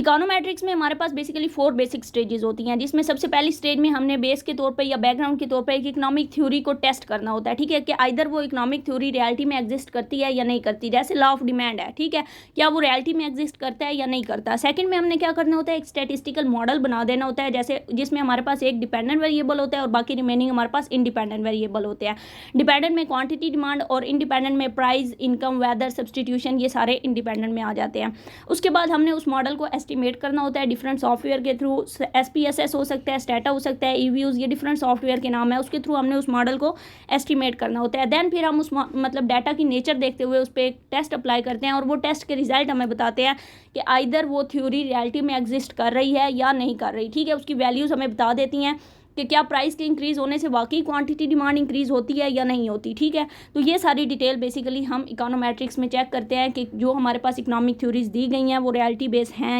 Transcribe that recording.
Econometrics में हमारे पास basically 4 basic stages होती हैं, जिसमें सबसे पहली स्टेज में हमने बेस के तौर पे या बैकग्राउंड के तौर पे एक इकोनॉमिक थ्योरी को टेस्ट करना होता है, ठीक है, कि आइदर वो इकोनॉमिक थ्योरी रियलिटी में एग्जिस्ट करती है या नहीं करती। जैसे लॉ ऑफ डिमांड है, ठीक है, क्या वो रियलिटी में एग्जिस्ट करता है या नहीं करता। सेकंड में हमने क्या करना होता है, एक स्टैटिस्टिकल मॉडल बना देना होता है, जैसे जिसमें हमारे पास एक डिपेंडेंट वेरिएबल होता है और बाकी रिमेनिंग हमारे पास इंडिपेंडेंट वेरिएबल होते हैं। डिपेंडेंट में क्वांटिटी डिमांड और इंडिपेंडेंट में प्राइस, इनकम, वेदर, सब्सटीट्यूशन, ये सारे इंडिपेंडेंट में आ जाते हैं। उसके बाद हमने उस मॉडल को एस्टिमेट करना होता है डिफरेंट सॉफ्टवेयर के थ्रू। SPSS हो सकता है, स्टेटा हो सकता है, EViews, ये डिफरेंट सॉफ्टवेयर के नाम है, उसके थ्रू हमने उस मॉडल को एस्टिमेट करना होता है। देन फिर हम उस मतलब डाटा की नेचर देखते हुए उस पर एक टेस्ट अप्लाई करते हैं और वो टेस्ट के रिजल्ट हमें बताते हैं कि आइदर वो थ्योरी रियलिटी में एग्जिस्ट कर रही है या नहीं कर रही, ठीक है। उसकी वैल्यूज़ हमें बता देती हैं कि क्या प्राइस के इंक्रीज़ होने से वाकई क्वांटिटी डिमांड इंक्रीज़ होती है या नहीं होती, ठीक है। तो ये सारी डिटेल बेसिकली हम इकोनोमेट्रिक्स में चेक करते हैं कि जो हमारे पास इकोनॉमिक थ्योरीज दी गई हैं वो रियलिटी बेस हैं